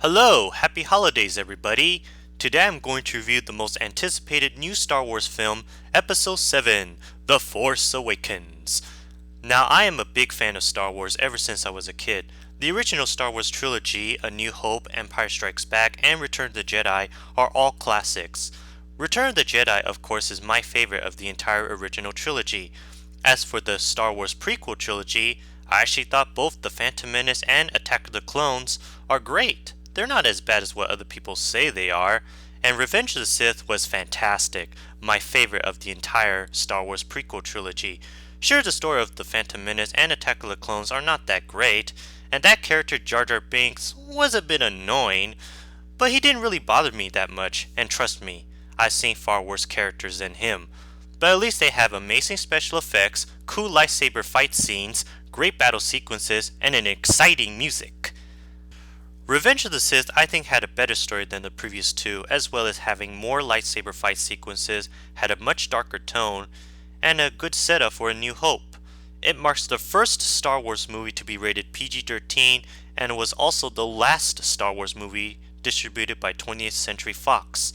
Hello, happy holidays everybody! Today I'm going to review the most anticipated new Star Wars film, Episode 7, The Force Awakens. Now I am a big fan of Star Wars ever since I was a kid. The original Star Wars trilogy, A New Hope, Empire Strikes Back, and Return of the Jedi are all classics. Return of the Jedi, of course, is my favorite of the entire original trilogy. As for the Star Wars prequel trilogy, I actually thought both The Phantom Menace and Attack of the Clones are great. They're not as bad as what other people say they are, and Revenge of the Sith was fantastic, my favorite of the entire Star Wars prequel trilogy. Sure, the story of The Phantom Menace and Attack of the Clones are not that great, and that character Jar Jar Binks was a bit annoying, but he didn't really bother me that much, and trust me, I've seen far worse characters than him. But at least they have amazing special effects, cool lightsaber fight scenes, great battle sequences, and an exciting music. Revenge of the Sith I think had a better story than the previous two, as well as having more lightsaber fight sequences, had a much darker tone, and a good setup for A New Hope. It marks the first Star Wars movie to be rated PG-13 and was also the last Star Wars movie distributed by 20th Century Fox.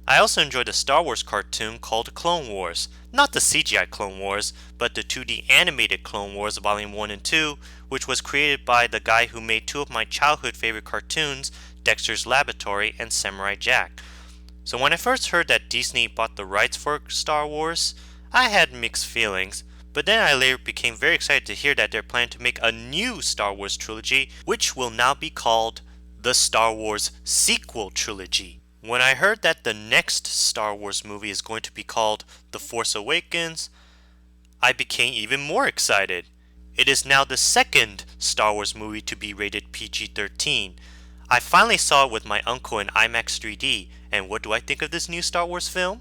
I also enjoyed a Star Wars cartoon called Clone Wars. Not the CGI Clone Wars, but the 2D animated Clone Wars Volume 1 and 2, which was created by the guy who made two of my childhood favorite cartoons, Dexter's Laboratory and Samurai Jack. So when I first heard that Disney bought the rights for Star Wars, I had mixed feelings, but then I later became very excited to hear that they're planning to make a new Star Wars trilogy, which will now be called the Star Wars Sequel Trilogy. When I heard that the next Star Wars movie is going to be called The Force Awakens, I became even more excited. It is now the second Star Wars movie to be rated PG-13. I finally saw it with my uncle in IMAX 3D, and what do I think of this new Star Wars film?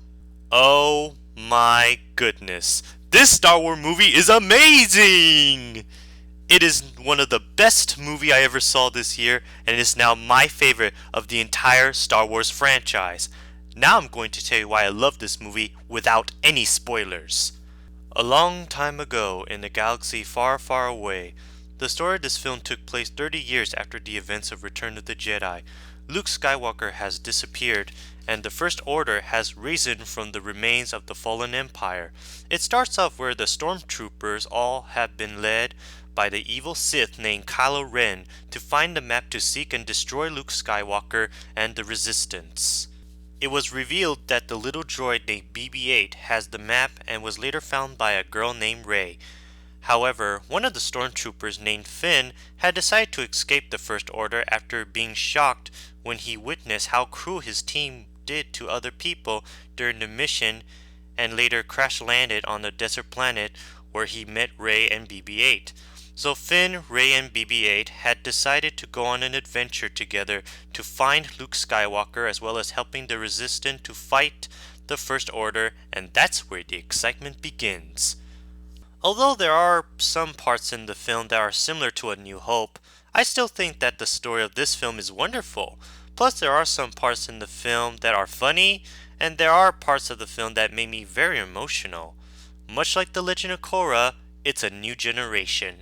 Oh my goodness, this Star Wars movie is amazing! It is one of the best movies I ever saw this year, and it is now my favorite of the entire Star Wars franchise. Now I'm going to tell you why I love this movie without any spoilers. A long time ago, in a galaxy far, far away, the story of this film took place 30 years after the events of Return of the Jedi. Luke Skywalker has disappeared, and the First Order has risen from the remains of the fallen Empire. It starts off where the stormtroopers all have been led by the evil Sith named Kylo Ren to find the map to seek and destroy Luke Skywalker and the Resistance. It was revealed that the little droid named BB-8 has the map and was later found by a girl named Rey. However, one of the stormtroopers named Finn had decided to escape the First Order after being shocked when he witnessed how cruel his team did to other people during the mission, and later crash landed on a desert planet where he met Rey and BB-8. So Finn, Rey, and BB-8 had decided to go on an adventure together to find Luke Skywalker, as well as helping the Resistance to fight the First Order, and that's where the excitement begins. Although there are some parts in the film that are similar to A New Hope, I still think that the story of this film is wonderful. Plus there are some parts in the film that are funny, and there are parts of the film that made me very emotional. Much like The Legend of Korra, it's a new generation.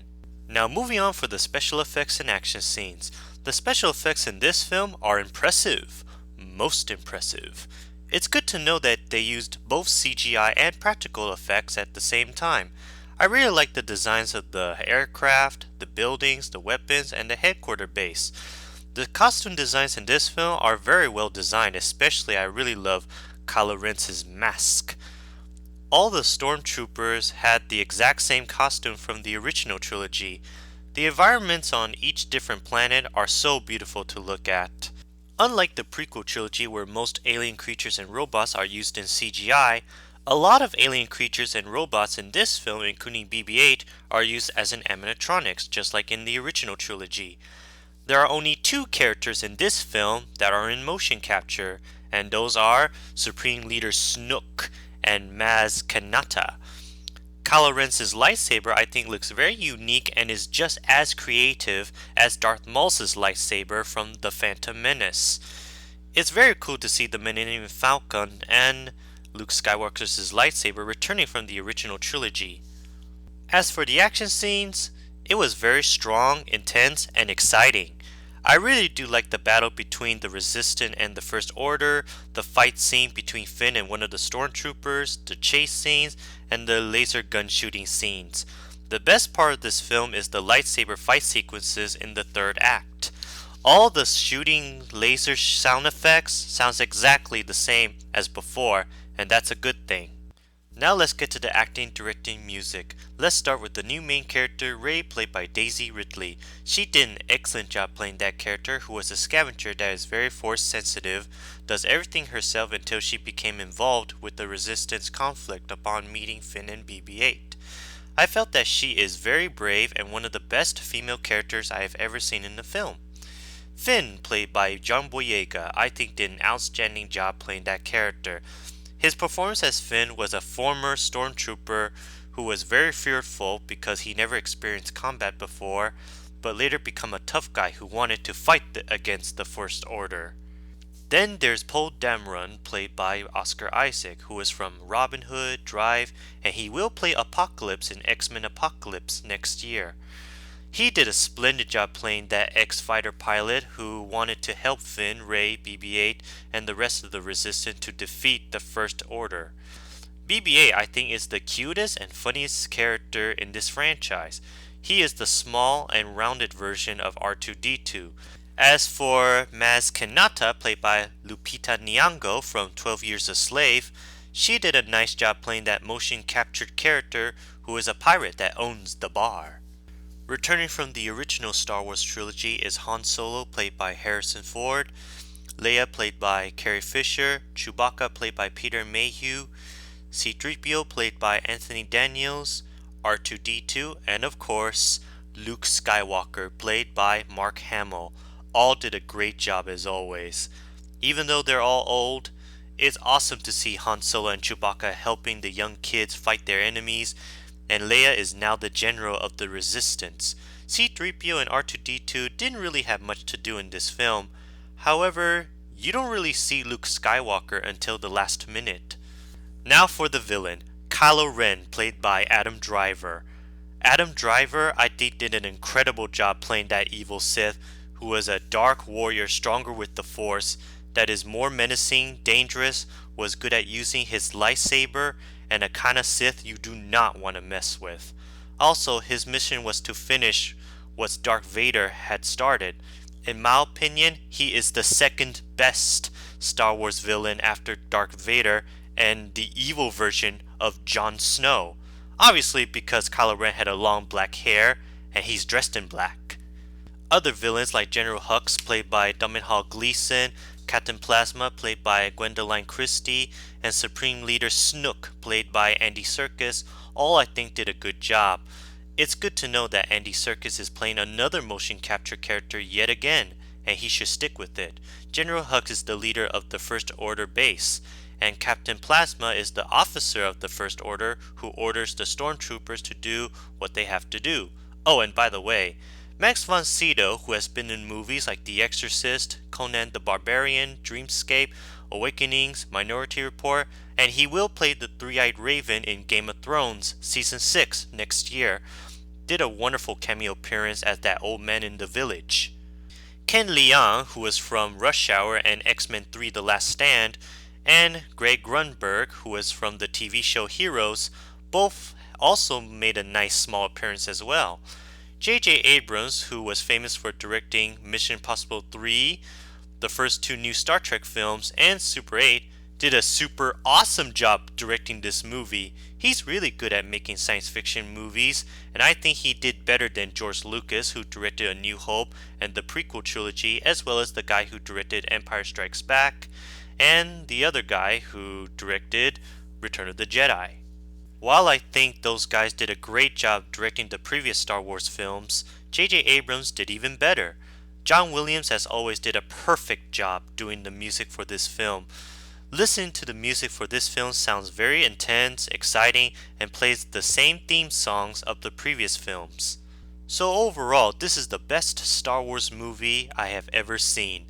Now moving on for the special effects and action scenes. The special effects in this film are impressive. Most impressive. It's good to know that they used both CGI and practical effects at the same time. I really like the designs of the aircraft, the buildings, the weapons, and the headquarters base. The costume designs in this film are very well designed, especially I really love Kylo Ren's mask. All the stormtroopers had the exact same costume from the original trilogy. The environments on each different planet are so beautiful to look at. Unlike the prequel trilogy where most alien creatures and robots are used in CGI, a lot of alien creatures and robots in this film, including BB-8, are used as an animatronics, just like in the original trilogy. There are only two characters in this film that are in motion capture, and those are Supreme Leader Snoke and Maz Kanata. Kylo Ren's lightsaber I think looks very unique and is just as creative as Darth Maul's lightsaber from The Phantom Menace. It's very cool to see the Millennium Falcon and Luke Skywalker's lightsaber returning from the original trilogy. As for the action scenes, it was very strong, intense, and exciting. I really do like the battle between the Resistance and the First Order, the fight scene between Finn and one of the stormtroopers, the chase scenes, and the laser gun shooting scenes. The best part of this film is the lightsaber fight sequences in the third act. All the shooting laser sound effects sounds exactly the same as before, and that's a good thing. Now let's get to the acting, directing, music. Let's start with the new main character, Rey, played by Daisy Ridley. She did an excellent job playing that character, who was a scavenger that is very force sensitive, does everything herself until she became involved with the Resistance conflict upon meeting Finn and BB-8. I felt that she is very brave and one of the best female characters I have ever seen in the film. Finn, played by John Boyega, I think did an outstanding job playing that character. His performance as Finn was a former stormtrooper who was very fearful because he never experienced combat before, but later become a tough guy who wanted to fight against the First Order. Then there's Poe Dameron, played by Oscar Isaac, who is from Robin Hood, Drive, and he will play Apocalypse in X-Men Apocalypse next year. He did a splendid job playing that X-Fighter pilot who wanted to help Finn, Rey, BB-8, and the rest of the Resistance to defeat the First Order. BB-8 I think is the cutest and funniest character in this franchise. He is the small and rounded version of R2-D2. As for Maz Kanata, played by Lupita Nyong'o from 12 Years a Slave, she did a nice job playing that motion captured character who is a pirate that owns the bar. Returning from the original Star Wars trilogy is Han Solo, played by Harrison Ford, Leia, played by Carrie Fisher, Chewbacca, played by Peter Mayhew, C-3PO, played by Anthony Daniels, R2-D2, and of course, Luke Skywalker, played by Mark Hamill. All did a great job as always. Even though they're all old, it's awesome to see Han Solo and Chewbacca helping the young kids fight their enemies, and Leia is now the general of the Resistance. C-3PO and R2-D2 didn't really have much to do in this film. However, you don't really see Luke Skywalker until the last minute. Now for the villain, Kylo Ren, played by Adam Driver. Adam Driver, I think, did an incredible job playing that evil Sith, who was a dark warrior stronger with the Force, that is more menacing, dangerous, was good at using his lightsaber, and a kind of Sith you do not want to mess with. Also, his mission was to finish what Darth Vader had started. In my opinion, he is the second best Star Wars villain after Darth Vader and the evil version of Jon Snow. Obviously because Kylo Ren had a long black hair and he's dressed in black. Other villains like General Hux, played by Domhnall Gleeson, Captain Plasma, played by Gwendoline Christie, and Supreme Leader Snook, played by Andy Serkis, all I think did a good job. It's good to know that Andy Serkis is playing another motion capture character yet again, and he should stick with it. General Hux is the leader of the First Order base, and Captain Plasma is the officer of the First Order who orders the stormtroopers to do what they have to do. Oh, and by the way, Max von Sydow, who has been in movies like The Exorcist, Conan the Barbarian, Dreamscape, Awakenings, Minority Report, and he will play the Three-Eyed Raven in Game of Thrones Season 6 next year, did a wonderful cameo appearance as that old man in the village. Ken Leung, who is from Rush Hour and X-Men 3 The Last Stand, and Greg Grunberg, who is from the TV show Heroes, both also made a nice small appearance as well. J.J. Abrams, who was famous for directing Mission Impossible 3, the first two new Star Trek films, and Super 8, did a super awesome job directing this movie. He's really good at making science fiction movies, and I think he did better than George Lucas, who directed A New Hope and the prequel trilogy, as well as the guy who directed Empire Strikes Back, and the other guy who directed Return of the Jedi. While I think those guys did a great job directing the previous Star Wars films, J.J. Abrams did even better. John Williams, as always, did a perfect job doing the music for this film. Listening to the music for this film sounds very intense, exciting, and plays the same theme songs of the previous films. So overall, this is the best Star Wars movie I have ever seen.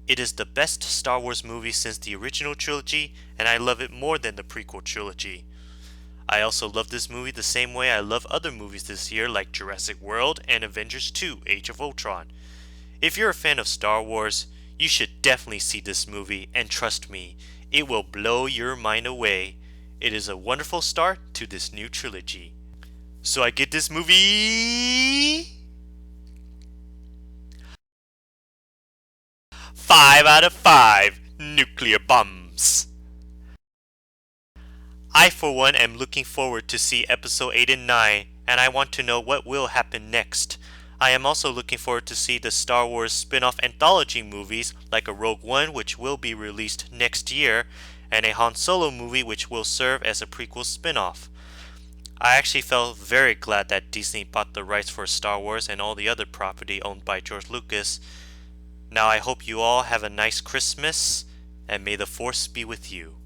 It is the best Star Wars movie since the original trilogy, and I love it more than the prequel trilogy. I also love this movie the same way I love other movies this year like Jurassic World and Avengers 2 Age of Ultron. If you're a fan of Star Wars, you should definitely see this movie, and trust me, it will blow your mind away. It is a wonderful start to this new trilogy. So I get this movie 5 out of 5 nuclear bombs. I for one am looking forward to see episode 8 and 9, and I want to know what will happen next. I am also looking forward to see the Star Wars spin-off anthology movies like a Rogue One which will be released next year, and a Han Solo movie which will serve as a prequel spin-off. I actually felt very glad that Disney bought the rights for Star Wars and all the other property owned by George Lucas. Now I hope you all have a nice Christmas, and may the Force be with you.